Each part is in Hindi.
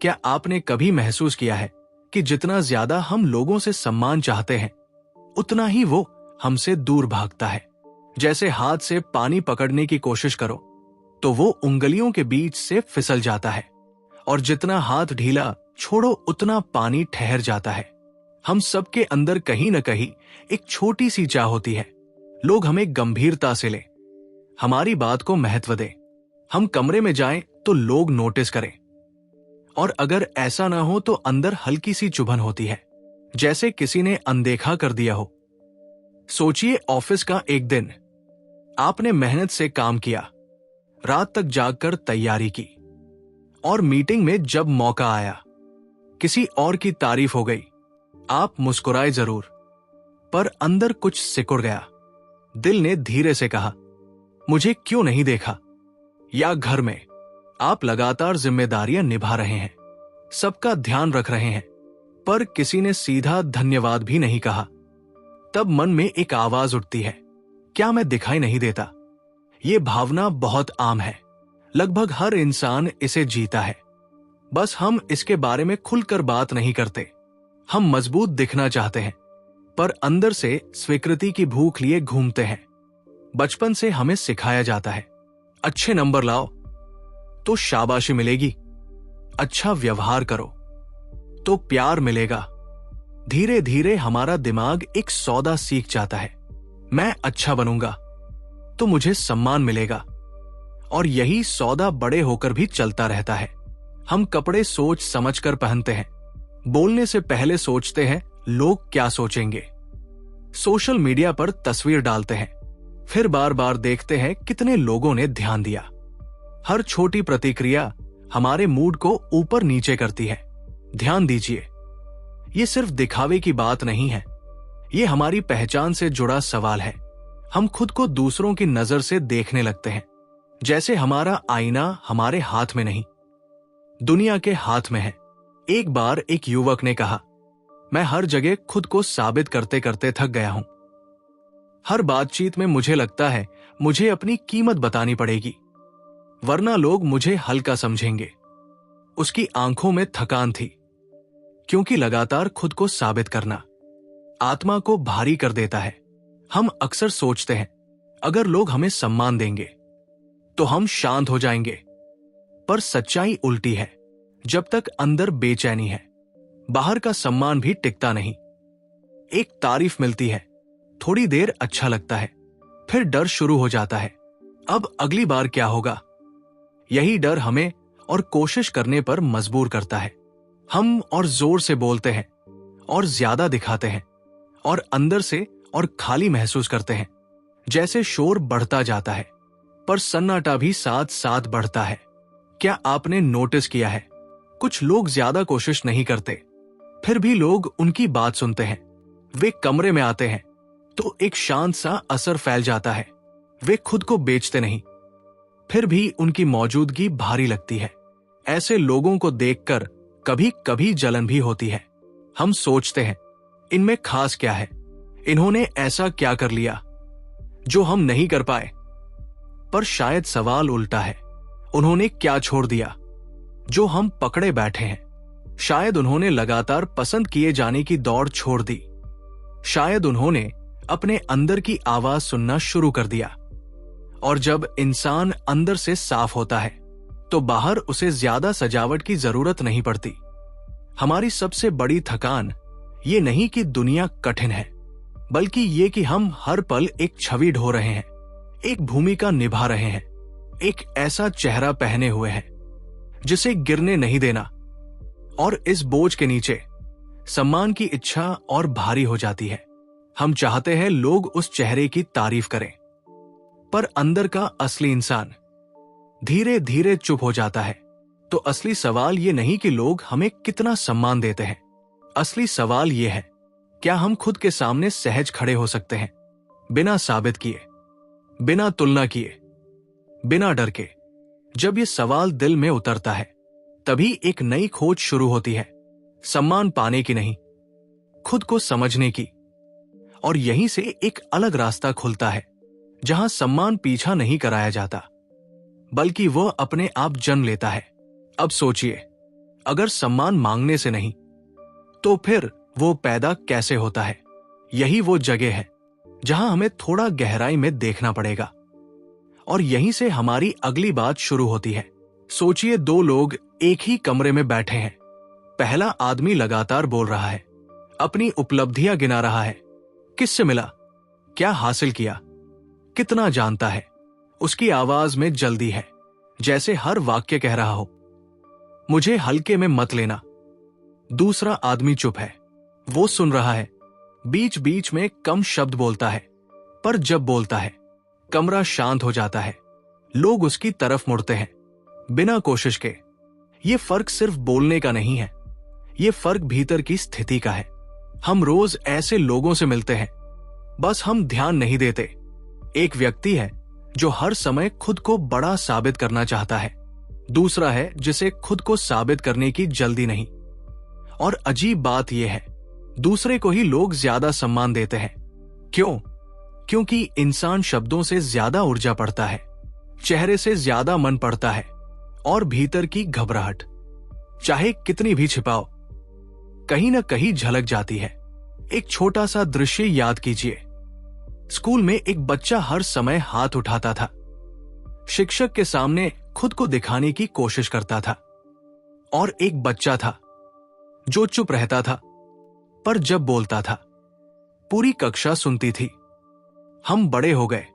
क्या आपने कभी महसूस किया है कि जितना ज्यादा हम लोगों से सम्मान चाहते हैं, उतना ही वो हमसे दूर भागता है? जैसे हाथ से पानी पकड़ने की कोशिश करो तो वो उंगलियों के बीच से फिसल जाता है, और जितना हाथ ढीला छोड़ो उतना पानी ठहर जाता है। हम सबके अंदर कहीं न कहीं एक छोटी सी चाह होती है, लोग हमें गंभीरता से लें, हमारी बात को महत्व दें, हम कमरे में जाएं तो लोग नोटिस करें। और अगर ऐसा ना हो तो अंदर हल्की सी चुभन होती है, जैसे किसी ने अनदेखा कर दिया हो। सोचिए, ऑफिस का एक दिन, आपने मेहनत से काम किया, रात तक जागकर तैयारी की, और मीटिंग में जब मौका आया, किसी और की तारीफ हो गई, आप मुस्कुराए जरूर, पर अंदर कुछ सिकुड़ गया। दिल ने धीरे से कहा, मुझे क्यों नहीं देखा? या घर में आप लगातार जिम्मेदारियां निभा रहे हैं, सबका ध्यान रख रहे हैं, पर किसी ने सीधा धन्यवाद भी नहीं कहा। तब मन में एक आवाज उठती है, क्या मैं दिखाई नहीं देता? ये भावना बहुत आम है, लगभग हर इंसान इसे जीता है, बस हम इसके बारे में खुलकर बात नहीं करते। हम मजबूत दिखना चाहते हैं, पर अंदर से स्वीकृति की भूख लिए घूमते हैं। बचपन से हमें सिखाया जाता है, अच्छे नंबर लाओ तो शाबाशी मिलेगी, अच्छा व्यवहार करो तो प्यार मिलेगा। धीरे धीरे हमारा दिमाग एक सौदा सीख जाता है, मैं अच्छा बनूंगा तो मुझे सम्मान मिलेगा, और यही सौदा बड़े होकर भी चलता रहता है। हम कपड़े सोच समझकर पहनते हैं, बोलने से पहले सोचते हैं लोग क्या सोचेंगे। सोशल मीडिया पर तस्वीर डालते हैं, फिर बार बार देखते हैं कितने लोगों ने ध्यान दिया। हर छोटी प्रतिक्रिया हमारे मूड को ऊपर नीचे करती है। ध्यान दीजिए, ये सिर्फ दिखावे की बात नहीं है, ये हमारी पहचान से जुड़ा सवाल है। हम खुद को दूसरों की नजर से देखने लगते हैं, जैसे हमारा आईना हमारे हाथ में नहीं, दुनिया के हाथ में है। एक बार एक युवक ने कहा, मैं हर जगह खुद को साबित करते करते थक गया हूं। हर बातचीत में मुझे लगता है मुझे अपनी कीमत बतानी पड़ेगी, वरना लोग मुझे हल्का समझेंगे। उसकी आंखों में थकान थी, क्योंकि लगातार खुद को साबित करना आत्मा को भारी कर देता है। हम अक्सर सोचते हैं, अगर लोग हमें सम्मान देंगे तो हम शांत हो जाएंगे, पर सच्चाई उल्टी है। जब तक अंदर बेचैनी है, बाहर का सम्मान भी टिकता नहीं। एक तारीफ मिलती है, थोड़ी देर अच्छा लगता है, फिर डर शुरू हो जाता है, अब अगली बार क्या होगा? यही डर हमें और कोशिश करने पर मजबूर करता है। हम और जोर से बोलते हैं और ज्यादा दिखाते हैं, और अंदर से और खाली महसूस करते हैं। जैसे शोर बढ़ता जाता है, पर सन्नाटा भी साथ साथ बढ़ता है। क्या आपने नोटिस किया है, कुछ लोग ज्यादा कोशिश नहीं करते, फिर भी लोग उनकी बात सुनते हैं। वे कमरे में आते हैं तो एक शांत सा असर फैल जाता है। वे खुद को बेचते नहीं, फिर भी उनकी मौजूदगी भारी लगती है। ऐसे लोगों को देखकर कभी कभी जलन भी होती है। हम सोचते हैं, इनमें खास क्या है, इन्होंने ऐसा क्या कर लिया जो हम नहीं कर पाए? पर शायद सवाल उल्टा है, उन्होंने क्या छोड़ दिया जो हम पकड़े बैठे हैं? शायद उन्होंने लगातार पसंद किए जाने की दौड़ छोड़ दी। शायद उन्होंने अपने अंदर की आवाज सुनना शुरू कर दिया। और जब इंसान अंदर से साफ होता है तो बाहर उसे ज्यादा सजावट की जरूरत नहीं पड़ती। हमारी सबसे बड़ी थकान ये नहीं कि दुनिया कठिन है, बल्कि ये कि हम हर पल एक छवि ढो रहे हैं, एक भूमिका निभा रहे हैं, एक ऐसा चेहरा पहने हुए हैं जिसे गिरने नहीं देना। और इस बोझ के नीचे सम्मान की इच्छा और भारी हो जाती है। हम चाहते हैं लोग उस चेहरे की तारीफ करें, पर अंदर का असली इंसान धीरे धीरे चुप हो जाता है। तो असली सवाल ये नहीं कि लोग हमें कितना सम्मान देते हैं, असली सवाल ये है, क्या हम खुद के सामने सहज खड़े हो सकते हैं, बिना साबित किए, बिना तुलना किए, बिना डर के? जब ये सवाल दिल में उतरता है, तभी एक नई खोज शुरू होती है, सम्मान पाने की नहीं, खुद को समझने की। और यहीं से एक अलग रास्ता खुलता है, जहां सम्मान पीछा नहीं कराया जाता, बल्कि वह अपने आप जन्म लेता है। अब सोचिए, अगर सम्मान मांगने से नहीं, तो फिर वो पैदा कैसे होता है? यही वो जगह है जहां हमें थोड़ा गहराई में देखना पड़ेगा। और यहीं से हमारी अगली बात शुरू होती है। सोचिए, दो लोग एक ही कमरे में बैठे हैं। पहला आदमी लगातार बोल रहा है, अपनी उपलब्धियां गिना रहा है, किससे मिला, क्या हासिल किया, कितना जानता है। उसकी आवाज में जल्दी है, जैसे हर वाक्य कह रहा हो, मुझे हल्के में मत लेना। दूसरा आदमी चुप है, वो सुन रहा है, बीच बीच में कम शब्द बोलता है, पर जब बोलता है कमरा शांत हो जाता है। लोग उसकी तरफ मुड़ते हैं, बिना कोशिश के। ये फर्क सिर्फ बोलने का नहीं है, ये फर्क भीतर की स्थिति का है। हम रोज ऐसे लोगों से मिलते हैं, बस हम ध्यान नहीं देते। एक व्यक्ति है जो हर समय खुद को बड़ा साबित करना चाहता है, दूसरा है जिसे खुद को साबित करने की जल्दी नहीं। और अजीब बात यह है, दूसरे को ही लोग ज्यादा सम्मान देते हैं। क्यों? क्योंकि इंसान शब्दों से ज्यादा ऊर्जा पड़ता है, चेहरे से ज्यादा मन पड़ता है, और भीतर की घबराहट चाहे कितनी भी छिपाओ, कहीं ना कहीं झलक जाती है। एक छोटा सा दृश्य याद कीजिए। स्कूल में एक बच्चा हर समय हाथ उठाता था, शिक्षक के सामने खुद को दिखाने की कोशिश करता था। और एक बच्चा था जो चुप रहता था, पर जब बोलता था पूरी कक्षा सुनती थी। हम बड़े हो गए,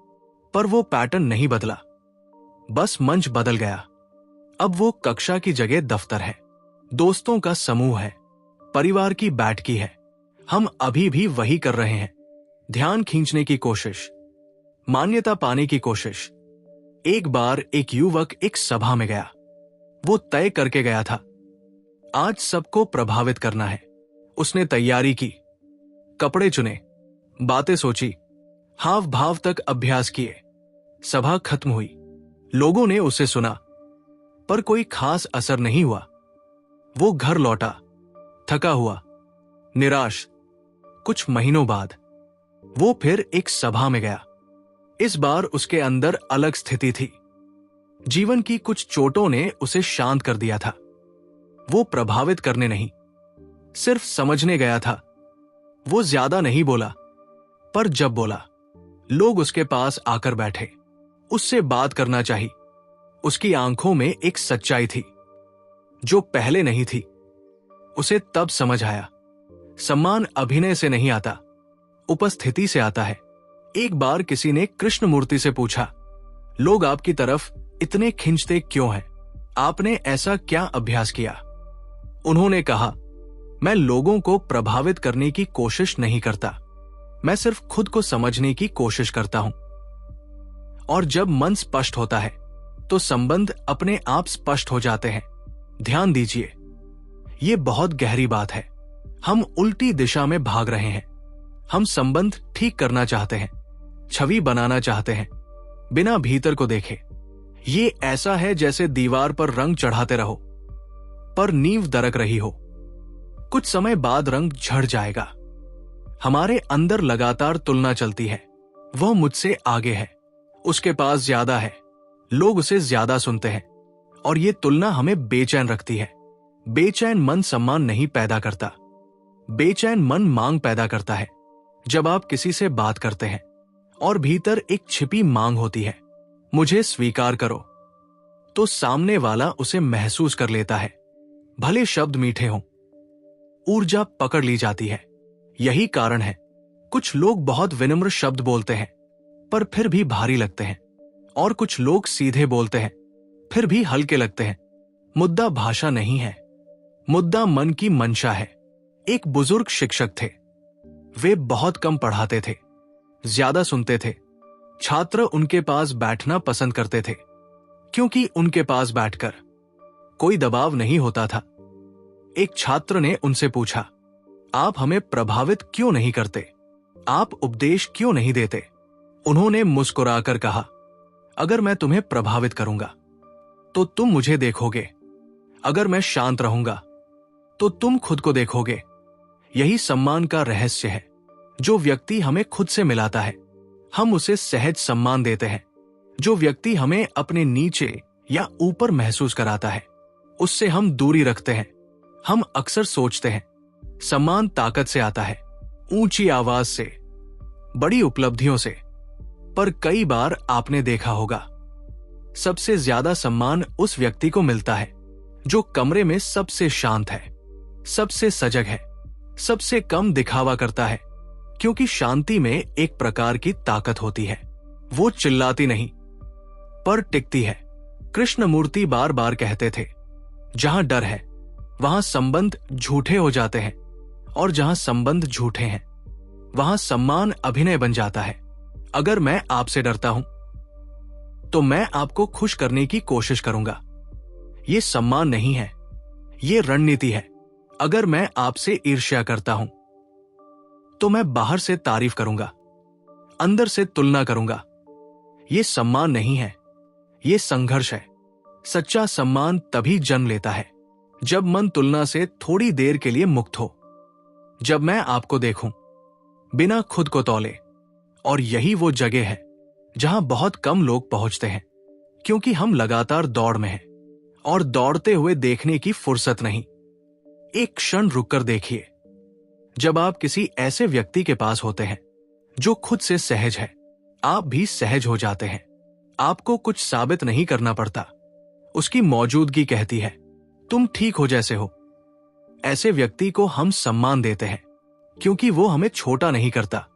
पर वो पैटर्न नहीं बदला, बस मंच बदल गया। अब वो कक्षा की जगह दफ्तर है, दोस्तों का समूह है, परिवार की बैठकी है। हम अभी भी वही कर रहे हैं, ध्यान खींचने की कोशिश, मान्यता पाने की कोशिश। एक बार एक युवक एक सभा में गया। वो तय करके गया था, आज सबको प्रभावित करना है। उसने तैयारी की, कपड़े चुने, बातें सोची, हाव भाव तक अभ्यास किए। सभा खत्म हुई, लोगों ने उसे सुना, पर कोई खास असर नहीं हुआ। वो घर लौटा, थका हुआ, निराश। कुछ महीनों बाद वो फिर एक सभा में गया। इस बार उसके अंदर अलग स्थिति थी। जीवन की कुछ चोटों ने उसे शांत कर दिया था। वो प्रभावित करने नहीं, सिर्फ समझने गया था। वो ज्यादा नहीं बोला, पर जब बोला, लोग उसके पास आकर बैठे, उससे बात करना चाहिए। उसकी आंखों में एक सच्चाई थी जो पहले नहीं थी। उसे तब समझ आया, सम्मान अभिनय से नहीं आता, उपस्थिति से आता है। एक बार किसी ने कृष्ण मूर्ति से पूछा, लोग आपकी तरफ इतने खिंचते क्यों हैं? आपने ऐसा क्या अभ्यास किया? उन्होंने कहा, मैं लोगों को प्रभावित करने की कोशिश नहीं करता, मैं सिर्फ खुद को समझने की कोशिश करता हूं। और जब मन स्पष्ट होता है तो संबंध अपने आप स्पष्ट हो जाते हैं। ध्यान दीजिए, ये बहुत गहरी बात है। हम उल्टी दिशा में भाग रहे हैं। हम संबंध ठीक करना चाहते हैं, छवि बनाना चाहते हैं, बिना भीतर को देखे। ये ऐसा है जैसे दीवार पर रंग चढ़ाते रहो, पर नींव दरक रही हो। कुछ समय बाद रंग झड़ जाएगा। हमारे अंदर लगातार तुलना चलती है, वह मुझसे आगे है, उसके पास ज्यादा है, लोग उसे ज्यादा सुनते हैं, और ये तुलना हमें बेचैन रखती है। बेचैन मन सम्मान नहीं पैदा करता, बेचैन मन मांग पैदा करता है। जब आप किसी से बात करते हैं और भीतर एक छिपी मांग होती है, मुझे स्वीकार करो, तो सामने वाला उसे महसूस कर लेता है। भले शब्द मीठे हों, ऊर्जा पकड़ ली जाती है। यही कारण है कुछ लोग बहुत विनम्र शब्द बोलते हैं पर फिर भी भारी लगते हैं, और कुछ लोग सीधे बोलते हैं फिर भी हल्के लगते हैं। मुद्दा भाषा नहीं है, मुद्दा मन की मंशा है। एक बुजुर्ग शिक्षक थे, वे बहुत कम पढ़ाते थे, ज्यादा सुनते थे। छात्र उनके पास बैठना पसंद करते थे, क्योंकि उनके पास बैठकर कोई दबाव नहीं होता था। एक छात्र ने उनसे पूछा, आप हमें प्रभावित क्यों नहीं करते? आप उपदेश क्यों नहीं देते? उन्होंने मुस्कुराकर कहा, अगर मैं तुम्हें प्रभावित करूंगा तो तुम मुझे देखोगे, अगर मैं शांत रहूंगा तो तुम खुद को देखोगे। यही सम्मान का रहस्य है। जो व्यक्ति हमें खुद से मिलाता है, हम उसे सहज सम्मान देते हैं। जो व्यक्ति हमें अपने नीचे या ऊपर महसूस कराता है, उससे हम दूरी रखते हैं। हम अक्सर सोचते हैं सम्मान ताकत से आता है, ऊंची आवाज से, बड़ी उपलब्धियों से। पर कई बार आपने देखा होगा सबसे ज्यादा सम्मान उस व्यक्ति को मिलता है जो कमरे में सबसे शांत है, सबसे सजग है, सबसे कम दिखावा करता है, क्योंकि शांति में एक प्रकार की ताकत होती है। वो चिल्लाती नहीं पर टिकती है। कृष्णमूर्ति बार बार कहते थे, जहां डर है वहां संबंध झूठे हो जाते हैं, और जहां संबंध झूठे हैं वहां सम्मान अभिनय बन जाता है। अगर मैं आपसे डरता हूं तो मैं आपको खुश करने की कोशिश करूंगा। ये सम्मान नहीं है, ये रणनीति है। अगर मैं आपसे ईर्ष्या करता हूं तो मैं बाहर से तारीफ करूंगा, अंदर से तुलना करूंगा। ये सम्मान नहीं है, ये संघर्ष है। सच्चा सम्मान तभी जन्म लेता है जब मन तुलना से थोड़ी देर के लिए मुक्त हो, जब मैं आपको देखूं बिना खुद को तौले। और यही वो जगह है जहां बहुत कम लोग पहुंचते हैं, क्योंकि हम लगातार दौड़ में हैं और दौड़ते हुए देखने की फुर्सत नहीं। एक क्षण रुककर देखिए। जब आप किसी ऐसे व्यक्ति के पास होते हैं जो खुद से सहज है, आप भी सहज हो जाते हैं। आपको कुछ साबित नहीं करना पड़ता, उसकी मौजूदगी कहती है तुम ठीक हो जैसे हो। ऐसे व्यक्ति को हम सम्मान देते हैं क्योंकि वो हमें छोटा नहीं करता,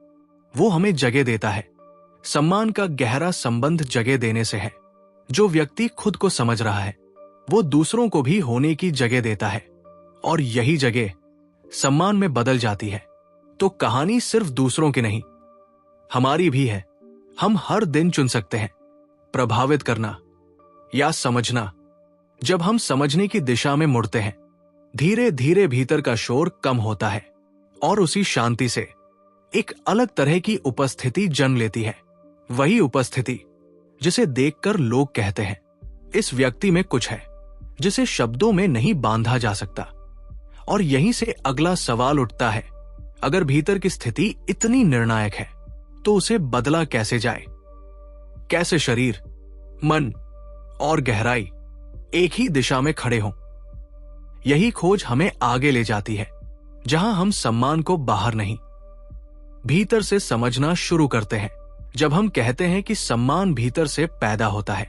वो हमें जगह देता है। सम्मान का गहरा संबंध जगह देने से है। जो व्यक्ति खुद को समझ रहा है वो दूसरों को भी होने की जगह देता है, और यही जगह सम्मान में बदल जाती है। तो कहानी सिर्फ दूसरों की नहीं, हमारी भी है। हम हर दिन चुन सकते हैं प्रभावित करना या समझना। जब हम समझने की दिशा में मुड़ते हैं, धीरे धीरे भीतर का शोर कम होता है और उसी शांति से एक अलग तरह की उपस्थिति जन्म लेती है। वही उपस्थिति जिसे देखकर लोग कहते हैं इस व्यक्ति में कुछ है जिसे शब्दों में नहीं बांधा जा सकता। और यहीं से अगला सवाल उठता है, अगर भीतर की स्थिति इतनी निर्णायक है तो उसे बदला कैसे जाए? कैसे शरीर, मन और गहराई एक ही दिशा में खड़े हों? यही खोज हमें आगे ले जाती है, जहां हम सम्मान को बाहर नहीं, भीतर से समझना शुरू करते हैं। जब हम कहते हैं कि सम्मान भीतर से पैदा होता है,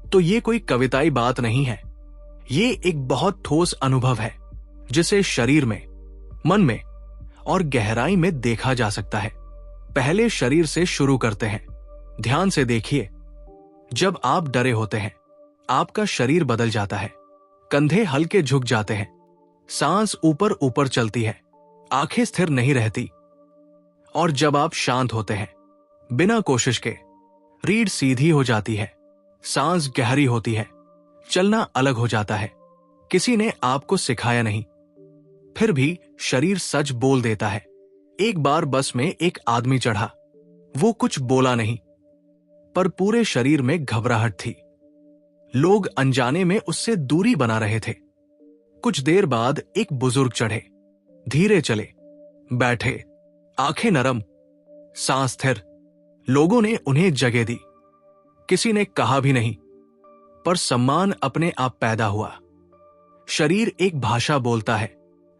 तो ये कोई कविताई बात नहीं है। ये एक बहुत ठोस अनुभव है जिसे शरीर में, मन में और गहराई में देखा जा सकता है। पहले शरीर से शुरू करते हैं। ध्यान से देखिए, जब आप डरे होते हैं आपका शरीर बदल जाता है। कंधे हल्के झुक जाते हैं, सांस ऊपर ऊपर चलती है, आंखें स्थिर नहीं रहती। और जब आप शांत होते हैं, बिना कोशिश के रीढ़ सीधी हो जाती है, सांस गहरी होती है, चलना अलग हो जाता है। किसी ने आपको सिखाया नहीं, फिर भी शरीर सच बोल देता है। एक बार बस में एक आदमी चढ़ा, वो कुछ बोला नहीं, पर पूरे शरीर में घबराहट थी। लोग अनजाने में उससे दूरी बना रहे थे। कुछ देर बाद एक बुजुर्ग चढ़े, धीरे चले, बैठे, आंखें नरम, सांस स्थिर। लोगों ने उन्हें जगह दी। किसी ने कहा भी नहीं, पर सम्मान अपने आप पैदा हुआ। शरीर एक भाषा बोलता है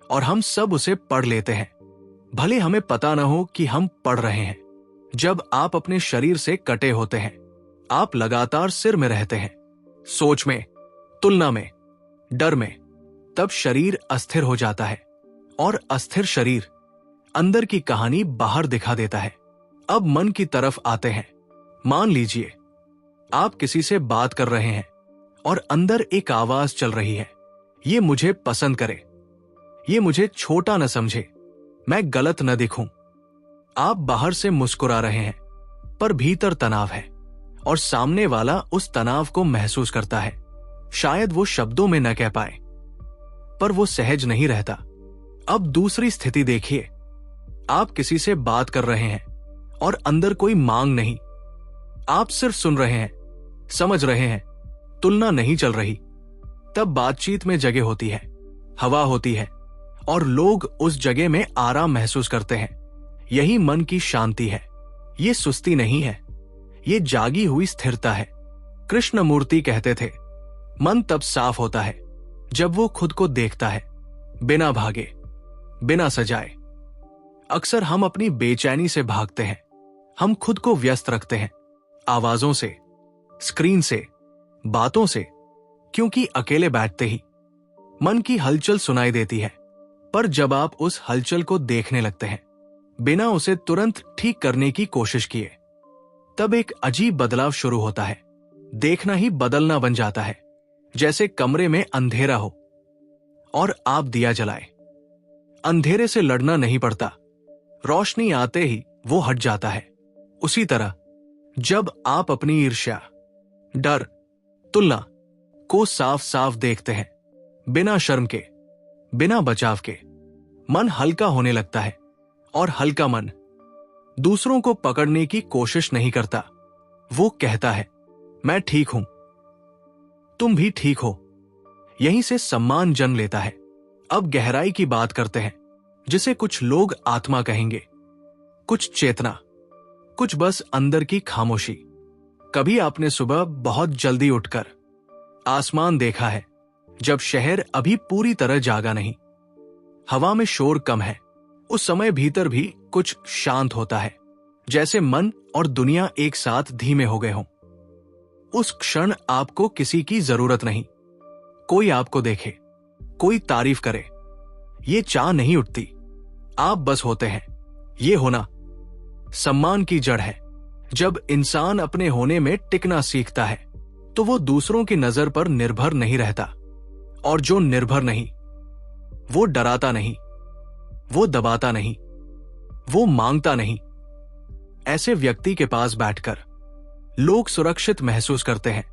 और हम सब उसे पढ़ लेते हैं, भले हमें पता न हो कि हम पढ़ रहे हैं। जब आप अपने शरीर से कटे होते हैं, आप लगातार सिर में रहते हैं, सोच में, तुलना में, डर में। तब शरीर अस्थिर हो जाता है, और अस्थिर शरीर अंदर की कहानी बाहर दिखा देता है। अब मन की तरफ आते हैं। मान लीजिए आप किसी से बात कर रहे हैं और अंदर एक आवाज चल रही है, ये मुझे पसंद करे, ये मुझे छोटा न समझे, मैं गलत न दिखूं। आप बाहर से मुस्कुरा रहे हैं, पर भीतर तनाव है, और सामने वाला उस तनाव को महसूस करता है। शायद वो शब्दों में न कह पाए, पर वो सहज नहीं रहता। अब दूसरी स्थिति देखिए, आप किसी से बात कर रहे हैं और अंदर कोई मांग नहीं, आप सिर्फ सुन रहे हैं, समझ रहे हैं, तुलना नहीं चल रही। तब बातचीत में जगह होती है, हवा होती है, और लोग उस जगह में आराम महसूस करते हैं। यही मन की शांति है। ये सुस्ती नहीं है, ये जागी हुई स्थिरता है। कृष्णमूर्ति कहते थे, मन तब साफ होता है जब वो खुद को देखता है, बिना भागे, बिना सजाए। अक्सर हम अपनी बेचैनी से भागते हैं। हम खुद को व्यस्त रखते हैं, आवाजों से, स्क्रीन से, बातों से, क्योंकि अकेले बैठते ही मन की हलचल सुनाई देती है। पर जब आप उस हलचल को देखने लगते हैं, बिना उसे तुरंत ठीक करने की कोशिश किए, तब एक अजीब बदलाव शुरू होता है। देखना ही बदलना बन जाता है। जैसे कमरे में अंधेरा हो और आप दिया जलाए। अंधेरे से लड़ना नहीं पड़ता, रोशनी आते ही वो हट जाता है। उसी तरह जब आप अपनी ईर्ष्या, डर, तुलना को साफ साफ देखते हैं, बिना शर्म के, बिना बचाव के, मन हल्का होने लगता है। और हल्का मन दूसरों को पकड़ने की कोशिश नहीं करता। वो कहता है, मैं ठीक हूं, तुम भी ठीक हो। यहीं से सम्मान जन्म लेता है। अब गहराई की बात करते हैं, जिसे कुछ लोग आत्मा कहेंगे, कुछ चेतना, कुछ बस अंदर की खामोशी। कभी आपने सुबह बहुत जल्दी उठकर आसमान देखा है, जब शहर अभी पूरी तरह जागा नहीं, हवा में शोर कम है। उस समय भीतर भी कुछ शांत होता है, जैसे मन और दुनिया एक साथ धीमे हो गए हों। उस क्षण आपको किसी की जरूरत नहीं, कोई आपको देखे, कोई तारीफ करे, ये चाह नहीं उठती। आप बस होते हैं। ये होना सम्मान की जड़ है। जब इंसान अपने होने में टिकना सीखता है, तो वो दूसरों की नजर पर निर्भर नहीं रहता। और जो निर्भर नहीं, वो डराता नहीं, वो दबाता नहीं, वो मांगता नहीं। ऐसे व्यक्ति के पास बैठकर लोग सुरक्षित महसूस करते हैं।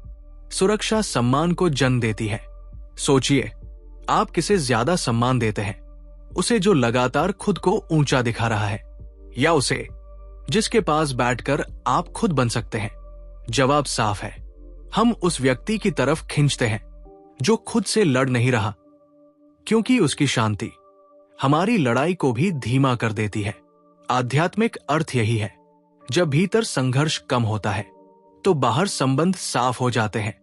सुरक्षा सम्मान को जन्म देती है। सोचिए, आप किसे ज्यादा सम्मान देते हैं? उसे जो लगातार खुद को ऊंचा दिखा रहा है, या उसे जिसके पास बैठकर आप खुद बन सकते हैं? जवाब साफ है, हम उस व्यक्ति की तरफ खींचते हैं जो खुद से लड़ नहीं रहा, क्योंकि उसकी शांति हमारी लड़ाई को भी धीमा कर देती है। आध्यात्मिक अर्थ यही है। जब भीतर संघर्ष कम होता है, तो बाहर संबंध साफ हो जाते हैं।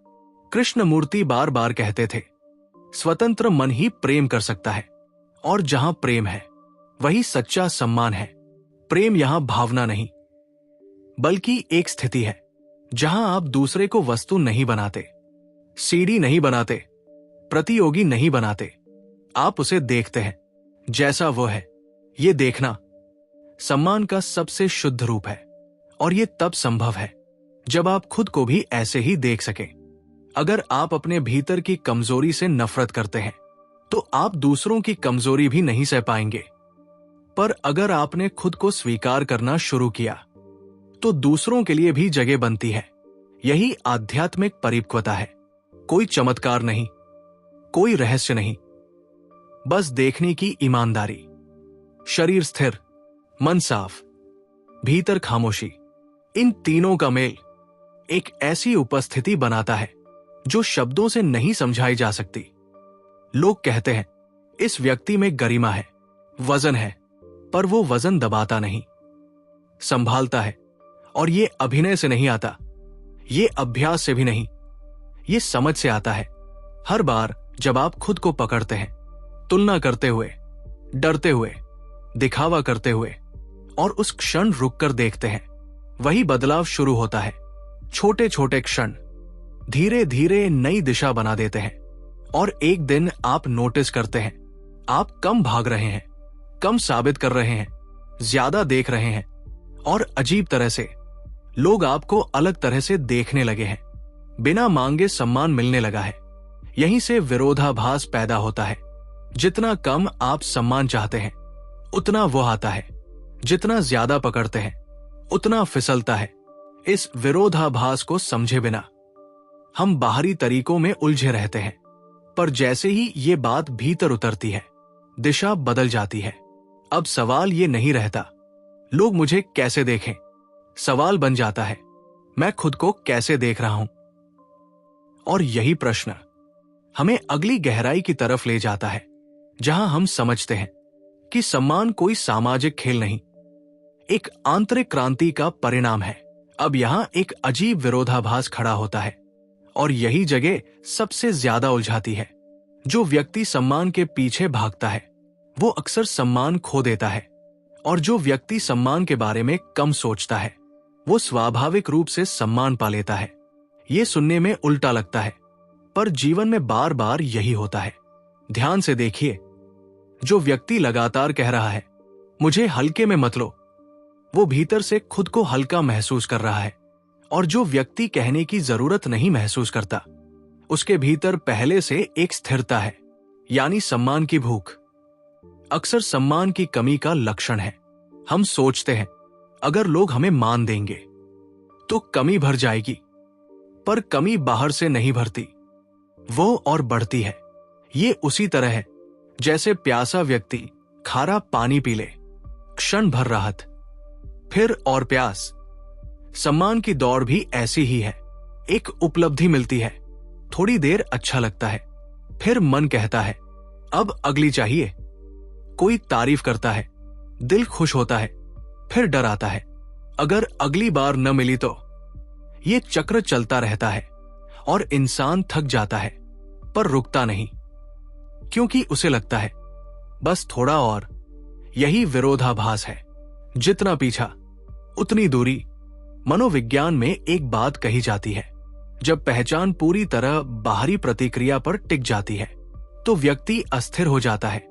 कृष्णमूर्ति बार बार कहते थे, स्वतंत्र मन ही प्रेम कर सकता है, और जहां प्रेम है, वही सच्चा सम्मान है। प्रेम यहां भावना नहीं, बल्कि एक स्थिति है, जहां आप दूसरे को वस्तु नहीं बनाते, सीढ़ी नहीं बनाते, प्रतियोगी नहीं बनाते। आप उसे देखते हैं जैसा वो है। ये देखना सम्मान का सबसे शुद्ध रूप है, और ये तब संभव है जब आप खुद को भी ऐसे ही देख सकें। अगर आप अपने भीतर की कमजोरी से नफरत करते हैं, तो आप दूसरों की कमजोरी भी नहीं सह पाएंगे। पर अगर आपने खुद को स्वीकार करना शुरू किया, तो दूसरों के लिए भी जगह बनती है। यही आध्यात्मिक परिपक्वता है। कोई चमत्कार नहीं, कोई रहस्य नहीं, बस देखने की ईमानदारी। शरीर स्थिर, मन साफ, भीतर खामोशी। इन तीनों का मेल एक ऐसी उपस्थिति बनाता है जो शब्दों से नहीं समझाई जा सकती। लोग कहते हैं, इस व्यक्ति में गरिमा है, वजन है, पर वो वजन दबाता नहीं, संभालता है। और ये अभिनय से नहीं आता, ये अभ्यास से भी नहीं, ये समझ से आता है। हर बार जब आप खुद को पकड़ते हैं, तुलना करते हुए, डरते हुए, दिखावा करते हुए, और उस क्षण रुककर देखते हैं, वही बदलाव शुरू होता है। छोटे छोटे क्षण धीरे धीरे नई दिशा बना देते हैं। और एक दिन आप नोटिस करते हैं, आप कम भाग रहे हैं, कम साबित कर रहे हैं, ज्यादा देख रहे हैं, और अजीब तरह से लोग आपको अलग तरह से देखने लगे हैं। बिना मांगे सम्मान मिलने लगा है। यहीं से विरोधाभास पैदा होता है। जितना कम आप सम्मान चाहते हैं, उतना वो आता है। जितना ज्यादा पकड़ते हैं, उतना फिसलता है। इस विरोधाभास को समझे बिना हम बाहरी तरीकों में उलझे रहते हैं। पर जैसे ही ये बात भीतर उतरती है, दिशा बदल जाती है। अब सवाल ये नहीं रहता, लोग मुझे कैसे देखें। सवाल बन जाता है, मैं खुद को कैसे देख रहा हूं। और यही प्रश्न हमें अगली गहराई की तरफ ले जाता है, जहां हम समझते हैं कि सम्मान कोई सामाजिक खेल नहीं, एक आंतरिक क्रांति का परिणाम है। अब यहां एक अजीब विरोधाभास खड़ा होता है, और यही जगह सबसे ज्यादा उलझाती है। जो व्यक्ति सम्मान के पीछे भागता है वो अक्सर सम्मान खो देता है, और जो व्यक्ति सम्मान के बारे में कम सोचता है वो स्वाभाविक रूप से सम्मान पा लेता है। ये सुनने में उल्टा लगता है, पर जीवन में बार बार यही होता है। ध्यान से देखिए, जो व्यक्ति लगातार कह रहा है मुझे हल्के में मत लो, वो भीतर से खुद को हल्का महसूस कर रहा है, और जो व्यक्ति कहने की जरूरत नहीं महसूस करता उसके भीतर पहले से एक स्थिरता है, यानी सम्मान की भूख। अक्सर सम्मान की कमी का लक्षण है। हम सोचते हैं अगर लोग हमें मान देंगे तो कमी भर जाएगी, पर कमी बाहर से नहीं भरती, वो और बढ़ती है। ये उसी तरह है जैसे प्यासा व्यक्ति खारा पानी पी ले, क्षण भर राहत, फिर और प्यास। सम्मान की दौड़ भी ऐसी ही है। एक उपलब्धि मिलती है, थोड़ी देर अच्छा लगता है, फिर मन कहता है अब अगली चाहिए। कोई तारीफ करता है, दिल खुश होता है, फिर डर आता है अगर अगली बार न मिली तो। ये चक्र चलता रहता है और इंसान थक जाता है, पर रुकता नहीं, क्योंकि उसे लगता है बस थोड़ा और। यही विरोधाभास है। जितना पीछा उतनी दूरी। मनोविज्ञान में एक बात कही जाती है, जब पहचान पूरी तरह बाहरी प्रतिक्रिया पर टिक जाती है तो व्यक्ति अस्थिर हो जाता है।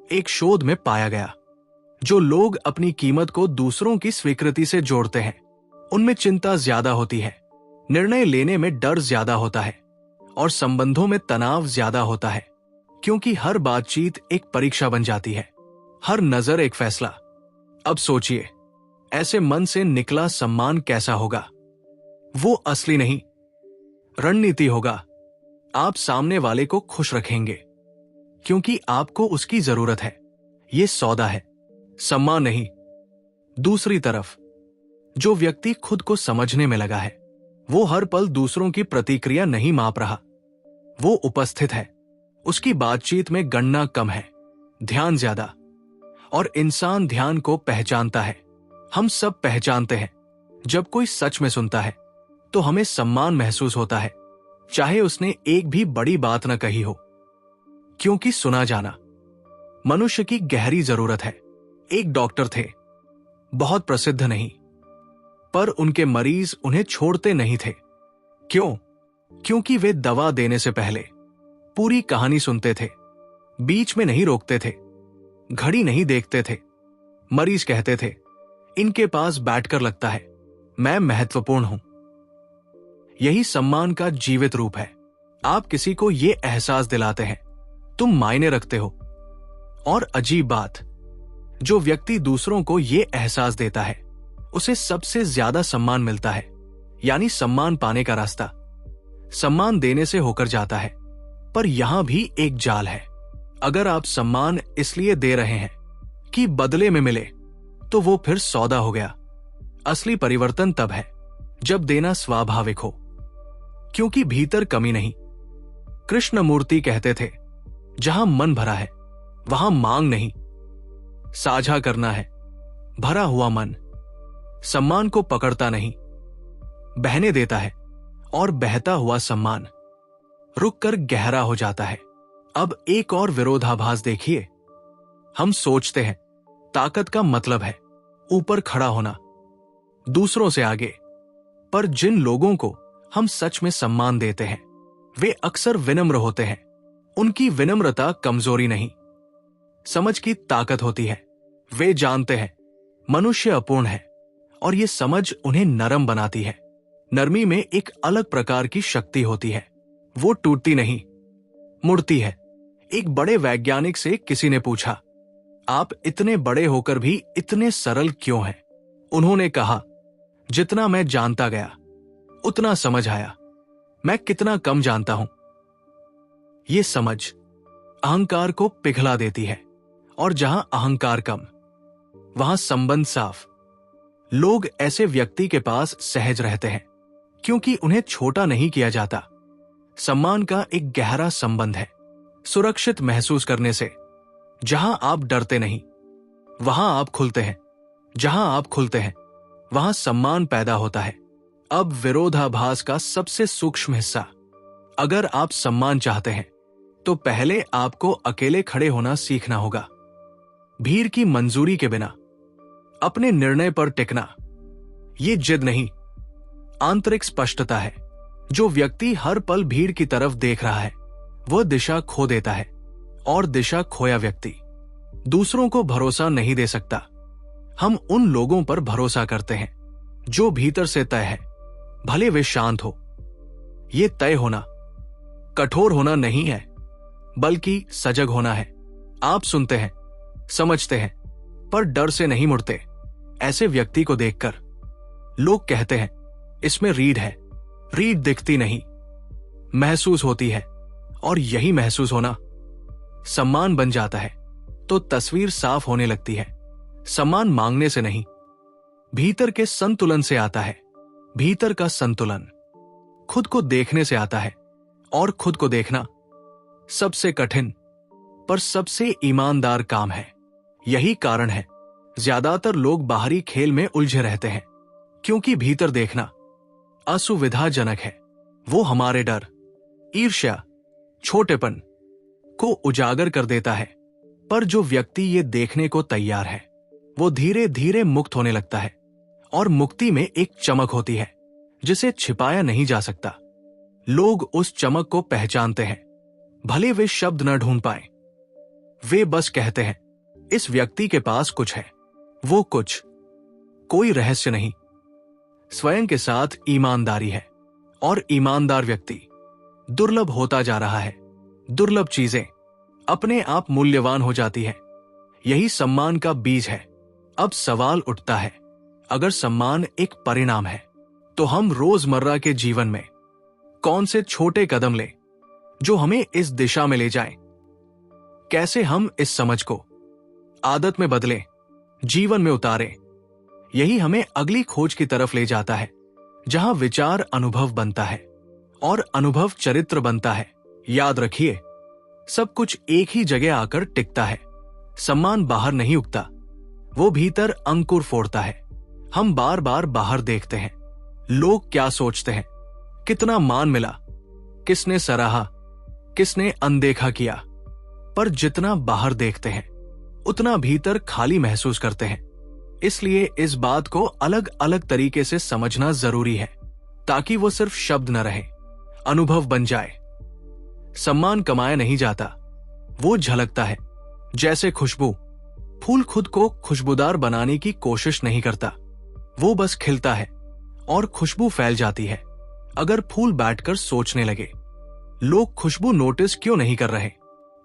एक शोध में पाया गया, जो लोग अपनी कीमत को दूसरों की स्वीकृति से जोड़ते हैं उनमें चिंता ज्यादा होती है, निर्णय लेने में डर ज्यादा होता है, और संबंधों में तनाव ज्यादा होता है, क्योंकि हर बातचीत एक परीक्षा बन जाती है, हर नजर एक फैसला। अब सोचिए, ऐसे मन से निकला सम्मान कैसा होगा? वो असली नहीं, रणनीति होगा। आप सामने वाले को खुश रखेंगे क्योंकि आपको उसकी जरूरत है। ये सौदा है, सम्मान नहीं। दूसरी तरफ, जो व्यक्ति खुद को समझने में लगा है वो हर पल दूसरों की प्रतिक्रिया नहीं माप रहा। वो उपस्थित है, उसकी बातचीत में गणना कम है, ध्यान ज्यादा, और इंसान ध्यान को पहचानता है। हम सब पहचानते हैं, जब कोई सच में सुनता है तो हमें सम्मान महसूस होता है, चाहे उसने एक भी बड़ी बात न कही हो, क्योंकि सुना जाना मनुष्य की गहरी जरूरत है। एक डॉक्टर थे, बहुत प्रसिद्ध नहीं, पर उनके मरीज उन्हें छोड़ते नहीं थे। क्यों? क्योंकि वे दवा देने से पहले पूरी कहानी सुनते थे, बीच में नहीं रोकते थे, घड़ी नहीं देखते थे। मरीज कहते थे, इनके पास बैठकर लगता है मैं महत्वपूर्ण हूं। यही सम्मान का जीवित रूप है। आप किसी को यह एहसास दिलाते हैं तुम मायने रखते हो। और अजीब बात, जो व्यक्ति दूसरों को यह एहसास देता है उसे सबसे ज्यादा सम्मान मिलता है, यानी सम्मान पाने का रास्ता सम्मान देने से होकर जाता है। पर यहां भी एक जाल है। अगर आप सम्मान इसलिए दे रहे हैं कि बदले में मिले तो वो फिर सौदा हो गया। असली परिवर्तन तब है जब देना स्वाभाविक हो, क्योंकि भीतर कमी नहीं। कृष्णमूर्ति कहते थे, जहां मन भरा है वहां मांग नहीं, साझा करना है। भरा हुआ मन सम्मान को पकड़ता नहीं, बहने देता है, और बहता हुआ सम्मान रुककर गहरा हो जाता है। अब एक और विरोधाभास देखिए। हम सोचते हैं ताकत का मतलब है ऊपर खड़ा होना, दूसरों से आगे, पर जिन लोगों को हम सच में सम्मान देते हैं वे अक्सर विनम्र होते हैं। उनकी विनम्रता कमजोरी नहीं, समझ की ताकत होती है। वे जानते हैं मनुष्य अपूर्ण है, और ये समझ उन्हें नरम बनाती है। नरमी में एक अलग प्रकार की शक्ति होती है, वो टूटती नहीं, मुड़ती है। एक बड़े वैज्ञानिक से किसी ने पूछा, आप इतने बड़े होकर भी इतने सरल क्यों हैं? उन्होंने कहा, जितना मैं जानता गया उतना समझ आया, मैं कितना कम जानता हूं। ये समझ अहंकार को पिघला देती है, और जहां अहंकार कम वहां संबंध साफ। लोग ऐसे व्यक्ति के पास सहज रहते हैं क्योंकि उन्हें छोटा नहीं किया जाता। सम्मान का एक गहरा संबंध है सुरक्षित महसूस करने से। जहां आप डरते नहीं वहां आप खुलते हैं, जहां आप खुलते हैं वहां सम्मान पैदा होता है। अब विरोधाभास का सबसे सूक्ष्म हिस्सा, अगर आप सम्मान चाहते हैं तो पहले आपको अकेले खड़े होना सीखना होगा। भीड़ की मंजूरी के बिना अपने निर्णय पर टिकना, ये जिद नहीं, आंतरिक स्पष्टता है। जो व्यक्ति हर पल भीड़ की तरफ देख रहा है वह दिशा खो देता है, और दिशा खोया व्यक्ति दूसरों को भरोसा नहीं दे सकता। हम उन लोगों पर भरोसा करते हैं जो भीतर से तय है, भले वे शांत हो। ये तय होना कठोर होना नहीं है, बल्कि सजग होना है। आप सुनते हैं, समझते हैं, पर डर से नहीं मुड़ते। ऐसे व्यक्ति को देखकर लोग कहते हैं इसमें रीढ़ है। रीढ़ दिखती नहीं, महसूस होती है, और यही महसूस होना सम्मान बन जाता है। तो तस्वीर साफ होने लगती है। सम्मान मांगने से नहीं, भीतर के संतुलन से आता है। भीतर का संतुलन खुद को देखने से आता है, और खुद को देखना सबसे कठिन पर सबसे ईमानदार काम है। यही कारण है ज्यादातर लोग बाहरी खेल में उलझे रहते हैं, क्योंकि भीतर देखना असुविधाजनक है। वो हमारे डर, ईर्ष्या, छोटेपन को उजागर कर देता है। पर जो व्यक्ति ये देखने को तैयार है वो धीरे धीरे मुक्त होने लगता है, और मुक्ति में एक चमक होती है जिसे छिपाया नहीं जा सकता। लोग उस चमक को पहचानते हैं, भले वे शब्द न ढूंढ पाए। वे बस कहते हैं इस व्यक्ति के पास कुछ है। वो कुछ कोई रहस्य नहीं, स्वयं के साथ ईमानदारी है। और ईमानदार व्यक्ति दुर्लभ होता जा रहा है। दुर्लभ चीजें अपने आप मूल्यवान हो जाती है। यही सम्मान का बीज है। अब सवाल उठता है, अगर सम्मान एक परिणाम है तो हम रोजमर्रा के जीवन में कौन से छोटे कदम लें जो हमें इस दिशा में ले जाएं? कैसे हम इस समझ को आदत में बदलें, जीवन में उतारें? यही हमें अगली खोज की तरफ ले जाता है, जहां विचार अनुभव बनता है और अनुभव चरित्र बनता है। याद रखिए, सब कुछ एक ही जगह आकर टिकता है। सम्मान बाहर नहीं उगता, वो भीतर अंकुर फोड़ता है। हम बार बार बाहर देखते हैं, लोग क्या सोचते हैं, कितना मान मिला, किसने सराहा, किसने अनदेखा किया। पर जितना बाहर देखते हैं उतना भीतर खाली महसूस करते हैं। इसलिए इस बात को अलग अलग तरीके से समझना जरूरी है, ताकि वो सिर्फ शब्द न रहे, अनुभव बन जाए। सम्मान कमाया नहीं जाता, वो झलकता है। जैसे खुशबू, फूल खुद को खुशबूदार बनाने की कोशिश नहीं करता, वो बस खिलता है और खुशबू फैल जाती है। अगर फूल बैठकर सोचने लगे, लोग खुशबू नोटिस क्यों नहीं कर रहे,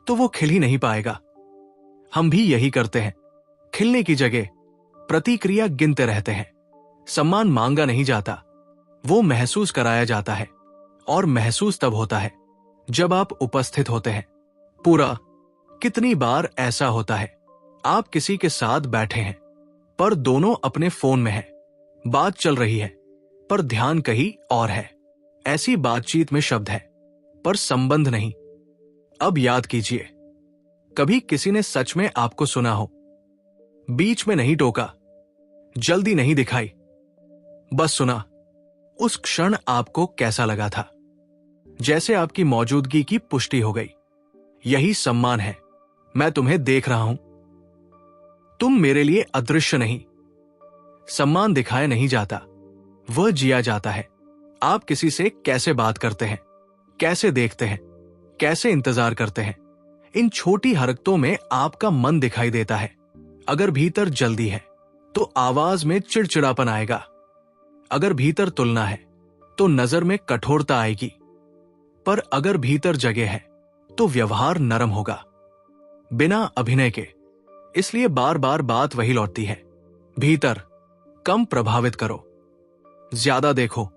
तो वो खिल ही नहीं पाएगा। हम भी यही करते हैं, खिलने की जगह प्रतिक्रिया गिनते रहते हैं। सम्मान मांगा नहीं जाता, वो महसूस कराया जाता है। और महसूस तब होता है जब आप उपस्थित होते हैं पूरा। कितनी बार ऐसा होता है, आप किसी के साथ बैठे हैं पर दोनों अपने फोन में हैं, बात चल रही है पर ध्यान कहीं और है। ऐसी बातचीत में शब्द है पर संबंध नहीं। अब याद कीजिए, कभी किसी ने सच में आपको सुना हो, बीच में नहीं टोका, जल्दी नहीं दिखाई, बस सुना। उस क्षण आपको कैसा लगा था? जैसे आपकी मौजूदगी की पुष्टि हो गई। यही सम्मान है। मैं तुम्हें देख रहा हूं, तुम मेरे लिए अदृश्य नहीं। सम्मान दिखाया नहीं जाता, वह जिया जाता है। आप किसी से कैसे बात करते हैं, कैसे देखते हैं, कैसे इंतजार करते हैं, इन छोटी हरकतों में आपका मन दिखाई देता है। अगर भीतर जल्दी है तो आवाज में चिड़चिड़ापन आएगा। अगर भीतर तुलना है तो नजर में कठोरता आएगी। पर अगर भीतर जगह है तो व्यवहार नरम होगा, बिना अभिनय के। इसलिए बार बार बात वही लौटती है, भीतर कम प्रभावित करो, ज्यादा देखो।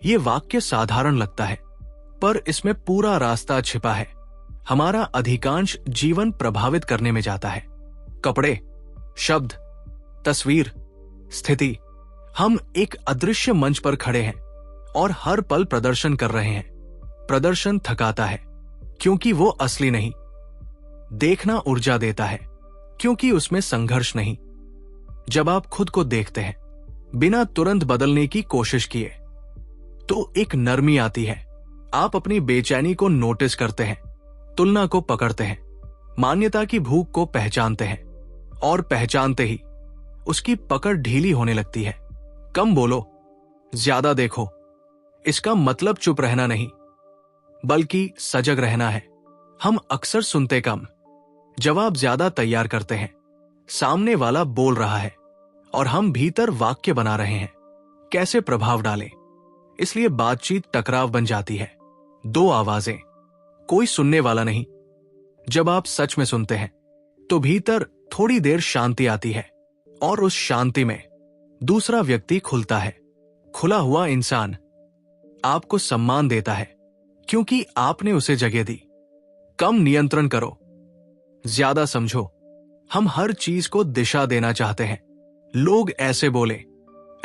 ये वाक्य साधारण लगता है, पर इसमें पूरा रास्ता छिपा है। हमारा अधिकांश जीवन प्रभावित करने में जाता है। कपड़े, शब्द, तस्वीर, स्थिति। हम एक अदृश्य मंच पर खड़े हैं और हर पल प्रदर्शन कर रहे हैं। प्रदर्शन थकाता है क्योंकि वो असली नहीं। देखना ऊर्जा देता है क्योंकि उसमें संघर्ष नहीं। जब आप खुद को देखते हैं बिना तुरंत बदलने की कोशिश किए, तो एक नरमी आती है। आप अपनी बेचैनी को नोटिस करते हैं, तुलना को पकड़ते हैं, मान्यता की भूख को पहचानते हैं और पहचानते ही उसकी पकड़ ढीली होने लगती है। कम बोलो, ज्यादा देखो, इसका मतलब चुप रहना नहीं बल्कि सजग रहना है। हम अक्सर सुनते कम, जवाब ज्यादा तैयार करते हैं। सामने वाला बोल रहा है और हम भीतर वाक्य बना रहे हैं, कैसे प्रभाव डालें। इसलिए बातचीत टकराव बन जाती है। दो आवाजें, कोई सुनने वाला नहीं। जब आप सच में सुनते हैं तो भीतर थोड़ी देर शांति आती है और उस शांति में दूसरा व्यक्ति खुलता है। खुला हुआ इंसान आपको सम्मान देता है क्योंकि आपने उसे जगह दी। कम नियंत्रण करो, ज्यादा समझो। हम हर चीज को दिशा देना चाहते हैं। लोग ऐसे बोले,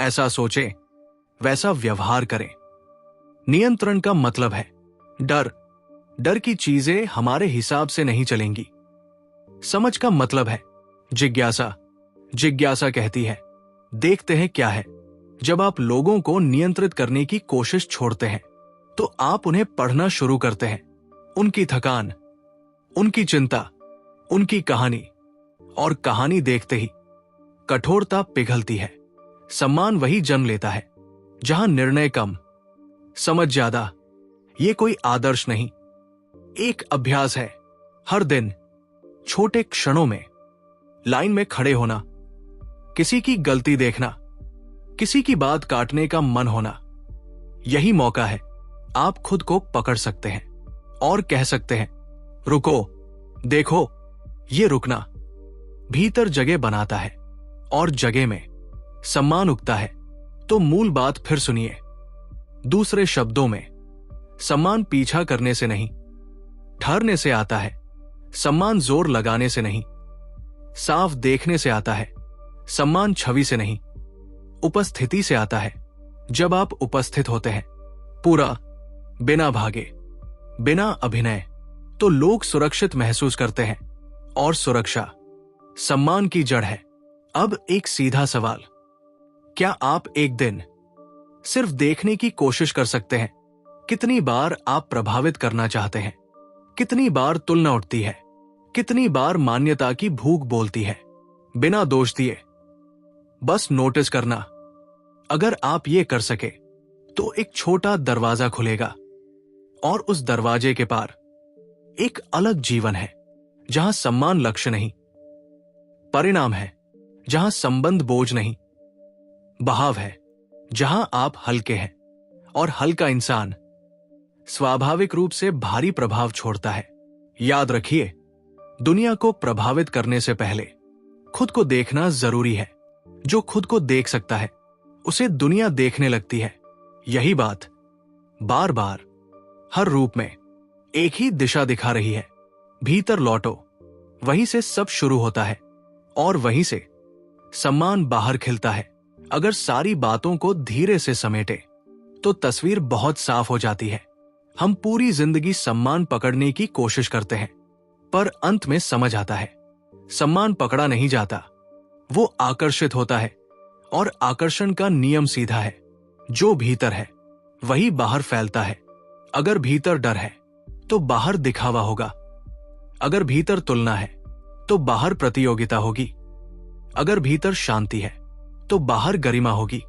ऐसा सोचे, वैसा व्यवहार करें। नियंत्रण का मतलब है डर। डर की चीजें हमारे हिसाब से नहीं चलेंगी। समझ का मतलब है जिज्ञासा। जिज्ञासा कहती है देखते हैं क्या है। जब आप लोगों को नियंत्रित करने की कोशिश छोड़ते हैं तो आप उन्हें पढ़ना शुरू करते हैं। उनकी थकान, उनकी चिंता, उनकी कहानी, और कहानी देखते ही कठोरता पिघलती है। सम्मान वही जन्म लेता है जहां निर्णय कम, समझ ज्यादा। ये कोई आदर्श नहीं, एक अभ्यास है। हर दिन छोटे क्षणों में लाइन में खड़े होना, किसी की गलती देखना, किसी की बात काटने का मन होना। यही मौका है आप खुद को पकड़ सकते हैं और कह सकते हैं रुको, देखो। ये रुकना भीतर जगह बनाता है और जगह में सम्मान उगता है। तो मूल बात फिर सुनिए। दूसरे शब्दों में, सम्मान पीछा करने से नहीं, ठहरने से आता है। सम्मान जोर लगाने से नहीं, साफ देखने से आता है। सम्मान छवि से नहीं, उपस्थिति से आता है। जब आप उपस्थित होते हैं पूरा, बिना भागे, बिना अभिनय, तो लोग सुरक्षित महसूस करते हैं और सुरक्षा सम्मान की जड़ है। अब एक सीधा सवाल, क्या आप एक दिन सिर्फ देखने की कोशिश कर सकते हैं? कितनी बार आप प्रभावित करना चाहते हैं? कितनी बार तुलना उठती है? कितनी बार मान्यता की भूख बोलती है? बिना दोष दिए, बस नोटिस करना। अगर आप ये कर सके तो एक छोटा दरवाजा खुलेगा और उस दरवाजे के पार एक अलग जीवन है जहां सम्मान लक्ष्य नहीं, परिणाम है जहां संबंध बोझ नहीं, बहाव है जहां आप हल्के हैं। और हल्का इंसान स्वाभाविक रूप से भारी प्रभाव छोड़ता है। याद रखिए, दुनिया को प्रभावित करने से पहले खुद को देखना जरूरी है। जो खुद को देख सकता है उसे दुनिया देखने लगती है। यही बात बार बार हर रूप में एक ही दिशा दिखा रही है। भीतर लौटो, वहीं से सब शुरू होता है और वहीं से सम्मान बाहर खिलता है। अगर सारी बातों को धीरे से समेटे तो तस्वीर बहुत साफ हो जाती है। हम पूरी जिंदगी सम्मान पकड़ने की कोशिश करते हैं, पर अंत में समझ आता है सम्मान पकड़ा नहीं जाता, वो आकर्षित होता है। और आकर्षण का नियम सीधा है, जो भीतर है वही बाहर फैलता है। अगर भीतर डर है तो बाहर दिखावा होगा। अगर भीतर तुलना है तो बाहर प्रतियोगिता होगी। अगर भीतर शांति है तो बाहर गरिमा होगी।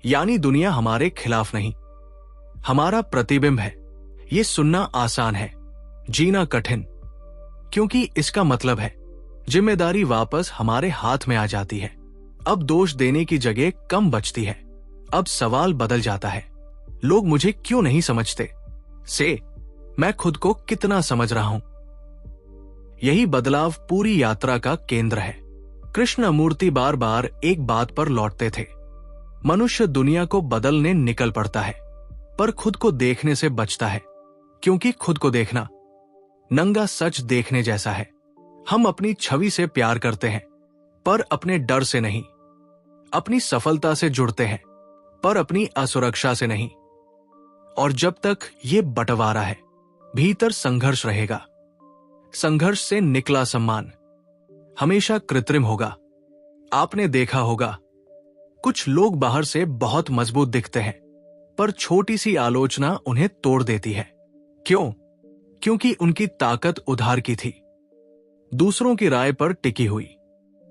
यानी दुनिया हमारे खिलाफ नहीं, हमारा प्रतिबिंब है। ये सुनना आसान है, जीना कठिन, क्योंकि इसका मतलब है जिम्मेदारी वापस हमारे हाथ में आ जाती है। अब दोष देने की जगह कम बचती है। अब सवाल बदल जाता है, लोग मुझे क्यों नहीं समझते, से मैं खुद को कितना समझ रहा हूं। यही बदलाव पूरी यात्रा का केंद्र है। कृष्णमूर्ति बार बार एक बात पर लौटते थे, मनुष्य दुनिया को बदलने निकल पड़ता है पर खुद को देखने से बचता है, क्योंकि खुद को देखना नंगा सच देखने जैसा है। हम अपनी छवि से प्यार करते हैं पर अपने डर से नहीं, अपनी सफलता से जुड़ते हैं पर अपनी असुरक्षा से नहीं। और जब तक ये बंटवारा है, भीतर संघर्ष रहेगा। संघर्ष से निकला सम्मान हमेशा कृत्रिम होगा। आपने देखा होगा, कुछ लोग बाहर से बहुत मजबूत दिखते हैं पर छोटी सी आलोचना उन्हें तोड़ देती है। क्यों? क्योंकि उनकी ताकत उधार की थी, दूसरों की राय पर टिकी हुई।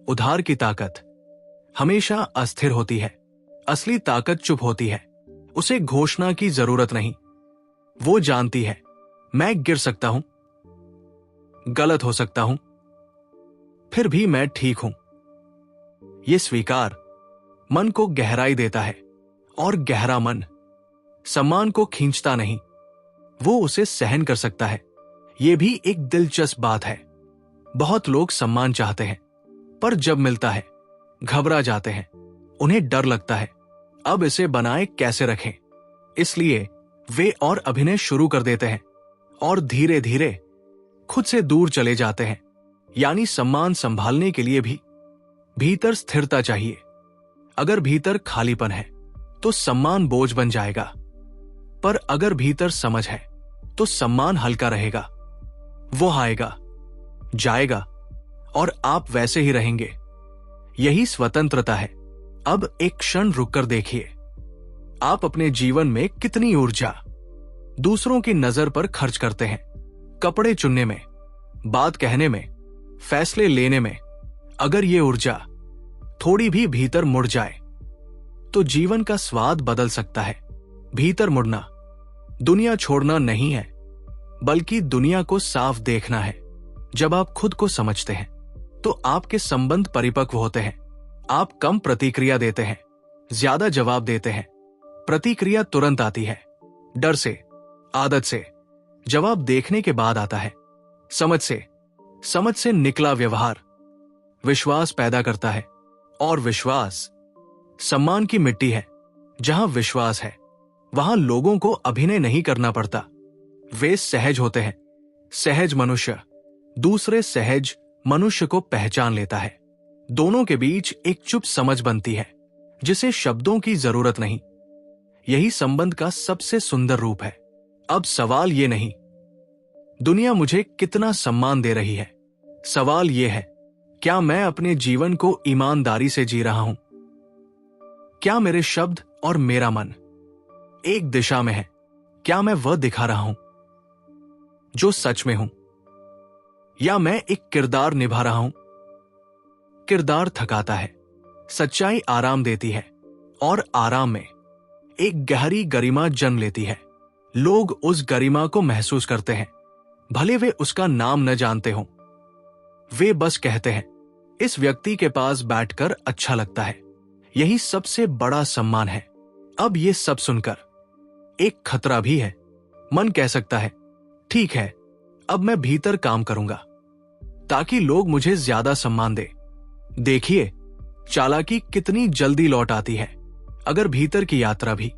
उधार की ताकत हमेशा अस्थिर होती है, असली ताकत चुप होती है। उसे घोषणा की जरूरत नहीं। वो जानती है, मैं गिर सकता हूं, गलत हो सकता हूं, फिर भी मैं ठीक हूं। यह स्वीकार मन को गहराई देता है, और गहरा मन सम्मान को खींचता नहीं, वो उसे सहन कर सकता है। यह भी एक दिलचस्प बात है। बहुत लोग सम्मान चाहते हैं, पर जब मिलता है घबरा जाते हैं। उन्हें डर लगता है, अब इसे बनाए कैसे रखें। इसलिए वे और अभिनय शुरू कर देते हैं और धीरे धीरे खुद से दूर चले जाते हैं। यानी सम्मान संभालने के लिए भी भीतर स्थिरता चाहिए। अगर भीतर खालीपन है तो सम्मान बोझ बन जाएगा, पर अगर भीतर समझ है तो सम्मान हल्का रहेगा। वो आएगा, जाएगा और आप वैसे ही रहेंगे। यही स्वतंत्रता है। अब एक क्षण रुककर देखिए, आप अपने जीवन में कितनी ऊर्जा दूसरों की नजर पर खर्च करते हैं। कपड़े चुनने में, बात कहने में, फैसले लेने में। अगर ये ऊर्जा थोड़ी भी भीतर मुड़ जाए तो जीवन का स्वाद बदल सकता है। भीतर मुड़ना दुनिया छोड़ना नहीं है, बल्कि दुनिया को साफ देखना है। जब आप खुद को समझते हैं तो आपके संबंध परिपक्व होते हैं। आप कम प्रतिक्रिया देते हैं, ज्यादा जवाब देते हैं। प्रतिक्रिया तुरंत आती है, डर से, आदत से। जवाब देखने के बाद आता है समझ से निकला व्यवहार विश्वास पैदा करता है, और विश्वास सम्मान की मिट्टी है। जहां विश्वास है वहां लोगों को अभिनय नहीं करना पड़ता। वे सहज होते हैं। सहज मनुष्य दूसरे सहज मनुष्य को पहचान लेता है। दोनों के बीच एक चुप समझ बनती है, जिसे शब्दों की जरूरत नहीं। यही संबंध का सबसे सुंदर रूप है। अब सवाल ये नहीं, दुनिया मुझे कितना सम्मान दे रही है। सवाल ये है, क्या मैं अपने जीवन को ईमानदारी से जी रहा हूं? क्या मेरे शब्द और मेरा मन एक दिशा में है? क्या मैं वह दिखा रहा हूं जो सच में हूं, या मैं एक किरदार निभा रहा हूं? किरदार थकाता है, सच्चाई आराम देती है, और आराम में एक गहरी गरिमा जन्म लेती है। लोग उस गरिमा को महसूस करते हैं, भले वे उसका नाम न जानते हों। वे बस कहते हैं, इस व्यक्ति के पास बैठकर अच्छा लगता है। यही सबसे बड़ा सम्मान है। अब ये सब सुनकर एक खतरा भी है। मन कह सकता है, ठीक है, अब मैं भीतर काम करूंगा ताकि लोग मुझे ज्यादा सम्मान दे। देखिए, चालाकी कितनी जल्दी लौट आती है। अगर भीतर की यात्रा भी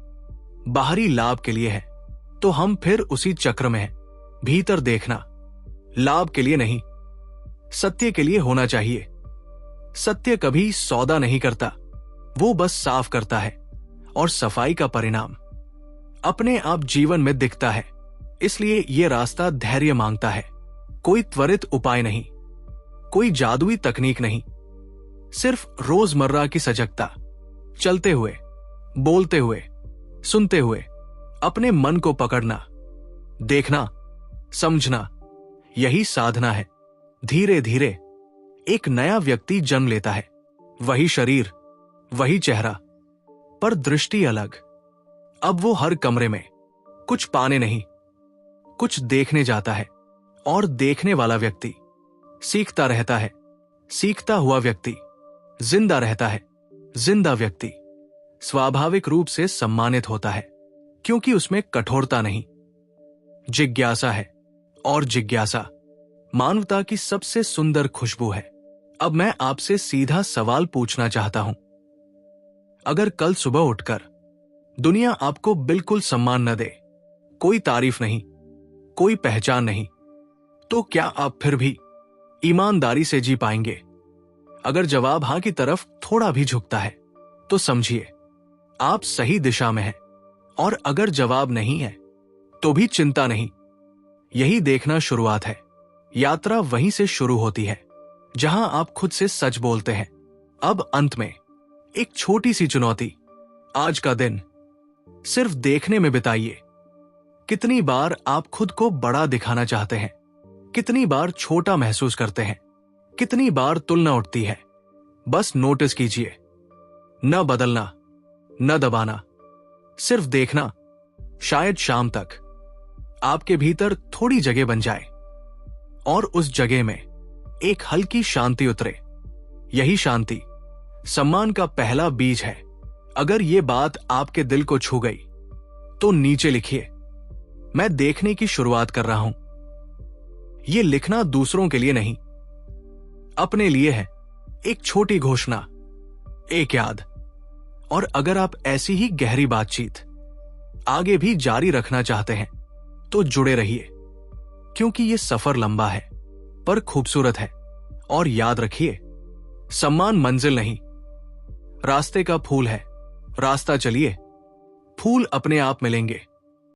बाहरी लाभ के लिए है तो हम फिर उसी चक्र में हैं। भीतर देखना लाभ के लिए नहीं, सत्य के लिए होना चाहिए। सत्य कभी सौदा नहीं करता, वो बस साफ करता है, और सफाई का परिणाम अपने आप जीवन में दिखता है। इसलिए यह रास्ता धैर्य मांगता है। कोई त्वरित उपाय नहीं, कोई जादुई तकनीक नहीं, सिर्फ रोजमर्रा की सजगता। चलते हुए, बोलते हुए, सुनते हुए अपने मन को पकड़ना, देखना, समझना, यही साधना है। धीरे धीरे एक नया व्यक्ति जन्म लेता है। वही शरीर, वही चेहरा, पर दृष्टि अलग। अब वो हर कमरे में कुछ पाने नहीं, कुछ देखने जाता है, और देखने वाला व्यक्ति सीखता रहता है। सीखता हुआ व्यक्ति जिंदा रहता है। जिंदा व्यक्ति स्वाभाविक रूप से सम्मानित होता है, क्योंकि उसमें कठोरता नहीं, जिज्ञासा है, और जिज्ञासा मानवता की सबसे सुंदर खुशबू है। अब मैं आपसे सीधा सवाल पूछना चाहता हूं। अगर कल सुबह उठकर दुनिया आपको बिल्कुल सम्मान न दे, कोई तारीफ नहीं, कोई पहचान नहीं, तो क्या आप फिर भी ईमानदारी से जी पाएंगे? अगर जवाब हां की तरफ थोड़ा भी झुकता है तो समझिए आप सही दिशा में हैं, और अगर जवाब नहीं है तो भी चिंता नहीं। यही देखना शुरुआत है। यात्रा वहीं से शुरू होती है जहां आप खुद से सच बोलते हैं। अब अंत में एक छोटी सी चुनौती। आज का दिन सिर्फ देखने में बिताइए। कितनी बार आप खुद को बड़ा दिखाना चाहते हैं, कितनी बार छोटा महसूस करते हैं, कितनी बार तुलना उठती है। बस नोटिस कीजिए, न बदलना, न दबाना, सिर्फ देखना। शायद शाम तक आपके भीतर थोड़ी जगह बन जाए और उस जगह में एक हल्की शांति उतरे। यही शांति सम्मान का पहला बीज है। अगर ये बात आपके दिल को छू गई तो नीचे लिखिए, मैं देखने की शुरुआत कर रहा हूं। ये लिखना दूसरों के लिए नहीं, अपने लिए है। एक छोटी घोषणा, एक याद। और अगर आप ऐसी ही गहरी बातचीत आगे भी जारी रखना चाहते हैं तो जुड़े रहिए, क्योंकि ये सफर लंबा है पर खूबसूरत है। और याद रखिए, सम्मान मंजिल नहीं, रास्ते का फूल है। रास्ता चलिए, फूल अपने आप मिलेंगे।